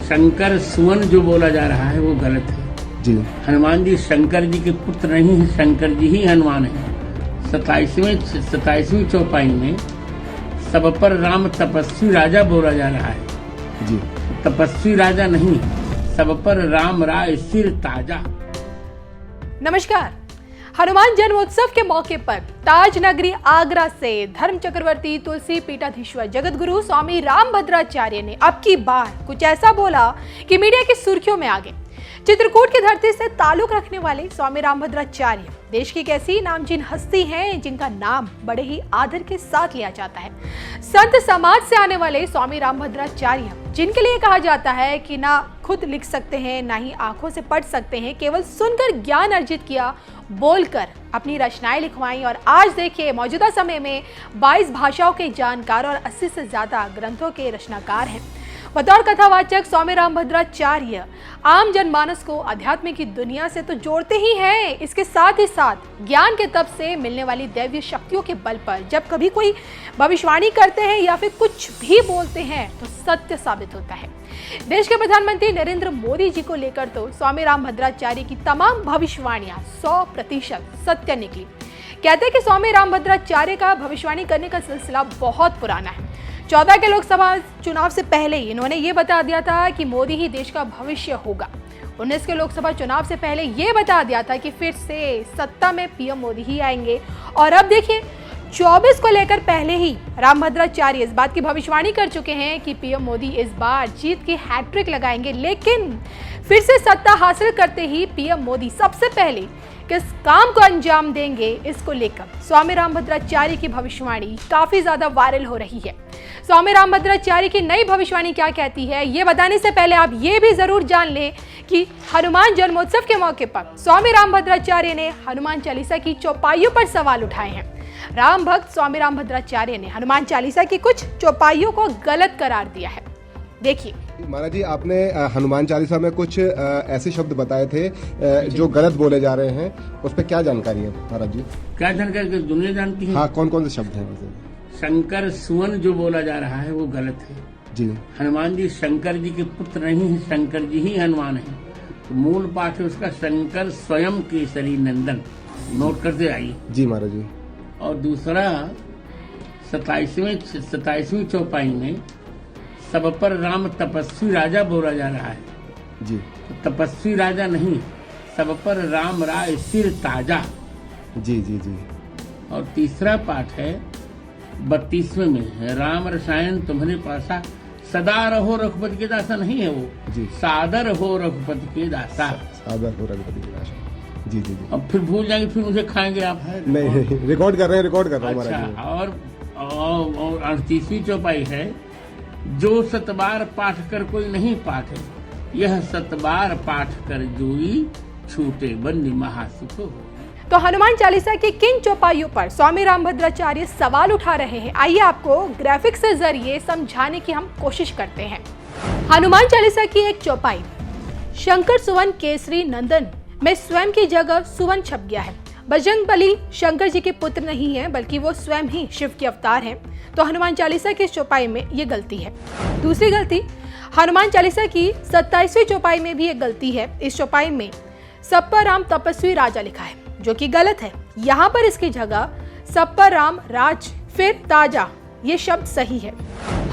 शंकर सुवन जो बोला जा रहा है वो गलत है जी। हनुमान जी शंकर जी के पुत्र नहीं है, शंकर जी ही हनुमान है। 27वीं चौपाई में सब पर राम तपस्वी राजा बोला जा रहा है जी। तपस्वी राजा नहीं, सब पर राम राय सिर ताजा। नमस्कार। हनुमान जन्मोत्सव के मौके पर ताज नगरी आगरा से धर्म चक्रवर्ती तुलसी पीठाधीश्वर जगत गुरु स्वामी रामभद्राचार्य ने अब की बार कुछ ऐसा बोला कि मीडिया की सुर्खियों में आ गए। चित्रकूट की धरती से ताल्लुक रखने वाले स्वामी रामभद्राचार्य देश की एक ऐसी नामचीन हस्ती हैं जिनका नाम बड़े ही आदर के साथ लिया जाता है। संत समाज से आने वाले स्वामी रामभद्राचार्य, जिनके लिए कहा जाता है कि ना खुद लिख सकते हैं ना ही आंखों से पढ़ सकते हैं, केवल सुनकर ज्ञान अर्जित किया, बोलकर अपनी रचनाएं लिखवाई और आज देखिए मौजूदा समय में 22 भाषाओं के जानकार और 80 से ज्यादा ग्रंथों के रचनाकार हैं। बतौर कथावाचक स्वामी रामभद्राचार्य आम जनमानस को अध्यात्म की दुनिया से तो जोड़ते ही हैं, इसके साथ ही साथ ज्ञान के तप से मिलने वाली दैवीय शक्तियों के बल पर जब कभी कोई भविष्यवाणी करते हैं या फिर कुछ भी बोलते हैं तो सत्य साबित होता है। देश के प्रधानमंत्री नरेंद्र मोदी जी को लेकर तो स्वामी रामभद्राचार्य की तमाम भविष्यवाणियां 100% सत्य निकली। कहते हैं कि स्वामी रामभद्राचार्य का भविष्यवाणी करने का सिलसिला बहुत पुराना है। 14 के लोकसभा चुनाव से पहले ही इन्होंने ये बता दिया था कि मोदी ही देश का भविष्य होगा। 19 के लोकसभा चुनाव से पहले ये बता दिया था कि फिर से सत्ता में पीएम मोदी ही आएंगे और अब देखिए 24 को लेकर पहले ही रामभद्राचार्य इस बात की भविष्यवाणी कर चुके हैं कि पीएम मोदी इस बार जीत की हैट्रिक लगाएंगे। लेकिन फिर से सत्ता हासिल करते ही पीएम मोदी सबसे पहले किस काम को अंजाम देंगे, इसको लेकर स्वामी रामभद्राचार्य की भविष्यवाणी काफी ज्यादा वायरल हो रही है। स्वामी रामभद्राचार्य की नई भविष्यवाणी क्या कहती है, ये बताने से पहले आप ये भी जरूर जान लें कि हनुमान जन्मोत्सव के मौके पर स्वामी रामभद्राचार्य ने हनुमान चालीसा की चौपाइयों पर सवाल उठाए हैं। राम भक्त स्वामी रामभद्राचार्य ने हनुमान चालीसा की कुछ चौपाइयों को गलत करार दिया है। देखिए महाराज जी, आपने हनुमान चालीसा में कुछ ऐसे शब्द बताए थे जो गलत बोले जा रहे हैं, उस पर क्या जानकारी है महाराज जी? क्या जानकारी दुनिया जानती है? हाँ, कौन कौन से शब्द हैं? शंकर सुवन जो बोला जा रहा है वो गलत है जी। हनुमान जी शंकर जी के पुत्र नहीं है, शंकर जी ही हनुमान है। तो मूल पाठ है उसका शंकर स्वयं केसरी नंदन, नोट करते आइए जी महाराज जी। और दूसरा 27वीं चौपाई में सब पर राम तपस्वी राजा बोला जा रहा है जी। तो तपस्वी राजा नहीं, सब पर राम राय सिर ताजा। जी जी जी। और तीसरा पाठ है 32वें में है, राम रसायन तुम्हारे पासा, सदा रहो रघुपति के दासा नहीं है वो जी, सादर हो रघुपति के दासा। सादर हो रघुपति के दासा। जी जी जी। अब फिर भूल जाएंगे, फिर मुझे खाएंगे आप। है नहीं, रिकॉर्ड कर रहे हैं अच्छा। और 38वीं चौपाई है, जो सतबार पाठ कर कोई नहीं पाठे, यह सतबार पाठ कर जोई, छूटे बंदी महासुख हो। तो हनुमान चालीसा की किन चौपाइयों पर स्वामी रामभद्राचार्य सवाल उठा रहे हैं, आइए आपको ग्राफिक्स से जरिए समझाने की हम कोशिश करते हैं। हनुमान चालीसा की एक चौपाई, शंकर सुवन केसरी नंदन में स्वयं की जगह सुवन छप गया है। बजरंगबली शंकर जी के पुत्र नहीं है, बल्कि वो स्वयं ही शिव के अवतार हैं। तो हनुमान चालीसा की इस चौपाई में ये गलती है। दूसरी गलती, हनुमान चालीसा की 27वीं चौपाई में भी एक गलती है। इस चौपाई में सब पर राम तपस्वी राजा लिखा है, जो कि गलत है। यहाँ पर इसकी जगह सब पर राम राज फिर ताजा, ये शब्द सही है।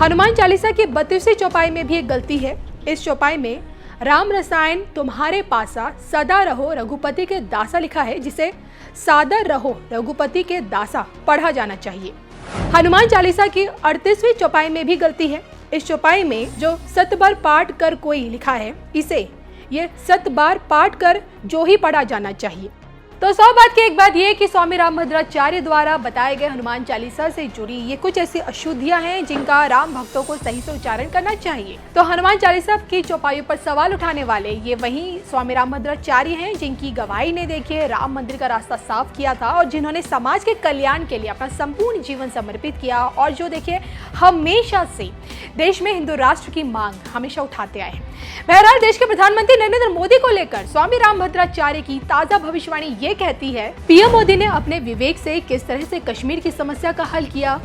हनुमान चालीसा की 32वीं चौपाई में भी एक गलती है। इस चौपाई में राम रसायन तुम्हारे पासा, सदा रहो रघुपति के दासा लिखा है, जिसे सादर रहो रघुपति के दासा पढ़ा जाना चाहिए। हनुमान चालीसा की 38वीं चौपाई में भी गलती है। इस चौपाई में जो सतबार पाठ कर कोई लिखा है, इसे ये सतबार पाठ कर जो ही पढ़ा जाना चाहिए। तो 100 बात की एक बात यह कि स्वामी रामभद्राचार्य द्वारा बताए गए हनुमान चालीसा से जुड़ी ये कुछ ऐसी अशुद्धियां हैं जिनका राम भक्तों को सही से उच्चारण करना चाहिए। तो हनुमान चालीसा की चौपाइयों पर सवाल उठाने वाले ये वही स्वामी रामभद्राचार्य हैं जिनकी गवाही ने देखिए राम मंदिर का रास्ता साफ किया था और जिन्होंने समाज के कल्याण के लिए अपना संपूर्ण जीवन समर्पित किया और जो देखिए हमेशा से देश में हिंदू राष्ट्र की मांग हमेशा उठाते आए हैं। बहरहाल देश के प्रधानमंत्री नरेंद्र मोदी को लेकर स्वामी रामभद्राचार्य की ताजा भविष्यवाणी ये कहती है, पीएम मोदी ने अपने विवेक से किस तरह से कश्मीर की समस्या का हल किया,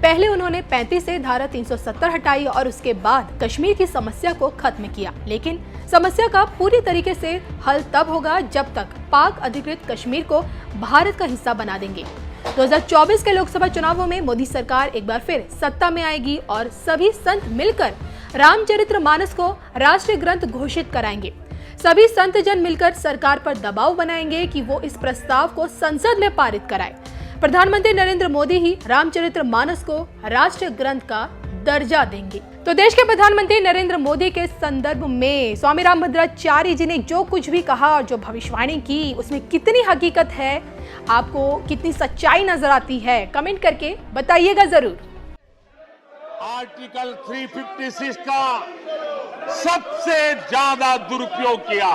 पहले उन्होंने 35 से धारा 370 हटाई और उसके बाद कश्मीर की समस्या को खत्म किया। लेकिन समस्या का पूरी तरीके से हल तब होगा जब तक पाक अधिकृत कश्मीर को भारत का हिस्सा बना देंगे। 2024 के लोकसभा चुनावों में मोदी सरकार एक बार फिर सत्ता में आएगी और सभी संत मिलकर रामचरितमानस को राष्ट्रीय ग्रंथ घोषित कराएंगे। सभी संत जन मिलकर सरकार पर दबाव बनाएंगे कि वो इस प्रस्ताव को संसद में पारित कराए। प्रधानमंत्री नरेंद्र मोदी ही रामचरितमानस को राष्ट्रीय ग्रंथ का दर्जा देंगे। तो देश के प्रधानमंत्री नरेंद्र मोदी के संदर्भ में स्वामी रामभद्राचार्य जी ने जो कुछ भी कहा और जो भविष्यवाणी की, उसमें कितनी हकीकत है, आपको कितनी सच्चाई नजर आती है, कमेंट करके बताइएगा जरूर। आर्टिकल 356 का सबसे ज्यादा दुरुपयोग किया।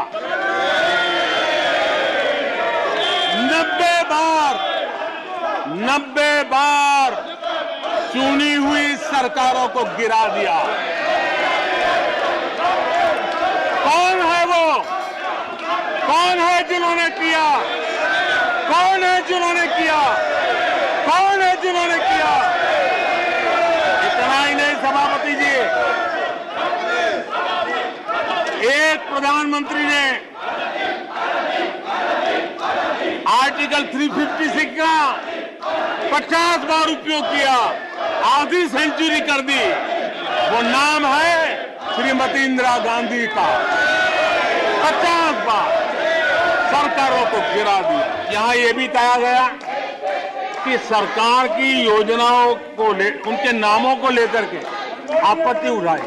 90 बार चुनी हुई सरकारों को गिरा दिया। कौन है वो? कौन है जिन्होंने किया? कौन है जिन्होंने किया? कौन है जिन्होंने किया? इतना ही नहीं सभापति जी, एक प्रधानमंत्री ने आर्टिकल 356 का 50 बार उपयोग किया, आधी सेंचुरी कर दी। वो नाम है श्रीमती इंदिरा गांधी का। 50 बार सरकारों को गिरा दिया। यहां यह भी कहा गया कि सरकार की योजनाओं को उनके नामों को लेकर के आपत्ति उठाई।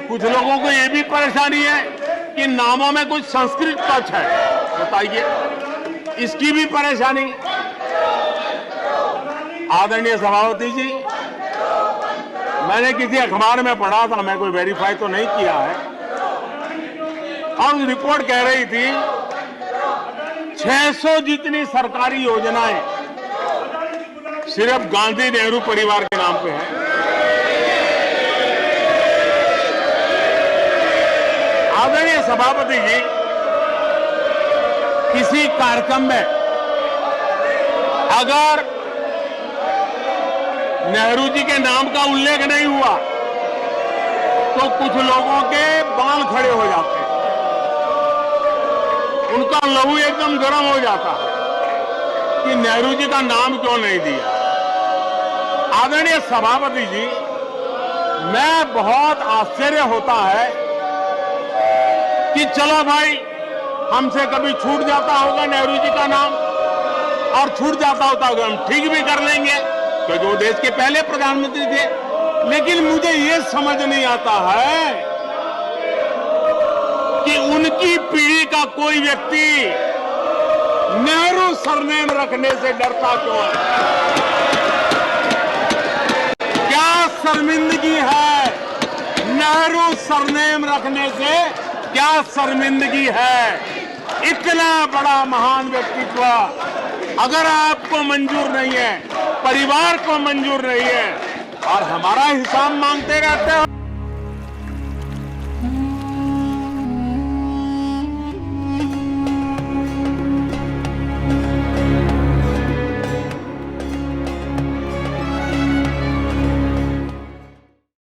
कुछ लोगों को यह भी परेशानी है कि नामों में कुछ संस्कृत टच है। बताइए, इसकी भी परेशानी। आदरणीय सभापति जी, मैंने किसी अखबार में पढ़ा था, मैं कोई वेरीफाई तो नहीं किया है, और रिपोर्ट कह रही थी 600 जितनी सरकारी योजनाएं सिर्फ गांधी नेहरू परिवार के नाम पे है। आदरणीय सभापति जी, किसी कार्यक्रम में अगर नेहरू जी के नाम का उल्लेख नहीं हुआ तो कुछ लोगों के बाल खड़े हो जाते हैं, उनका लहू एकदम गर्म हो जाता है कि नेहरू जी का नाम क्यों नहीं दिया। आदरणीय सभापति जी, मैं बहुत आश्चर्य होता है कि चलो भाई, हमसे कभी छूट जाता होगा नेहरू जी का नाम, और छूट जाता होता होगा हम ठीक भी कर लेंगे क्योंकि वो देश के पहले प्रधानमंत्री थे। लेकिन मुझे ये समझ नहीं आता है कि उनकी पीढ़ी का कोई व्यक्ति नेहरू सरनेम रखने से डरता क्यों है? क्या शर्मिंदगी है नेहरू सरनेम रखने से? क्या शर्मिंदगी है? इतना बड़ा महान व्यक्तित्व अगर आपको मंजूर नहीं है, परिवार को मंजूर नहीं है, और हमारा हिसाब मांगते रहते हो।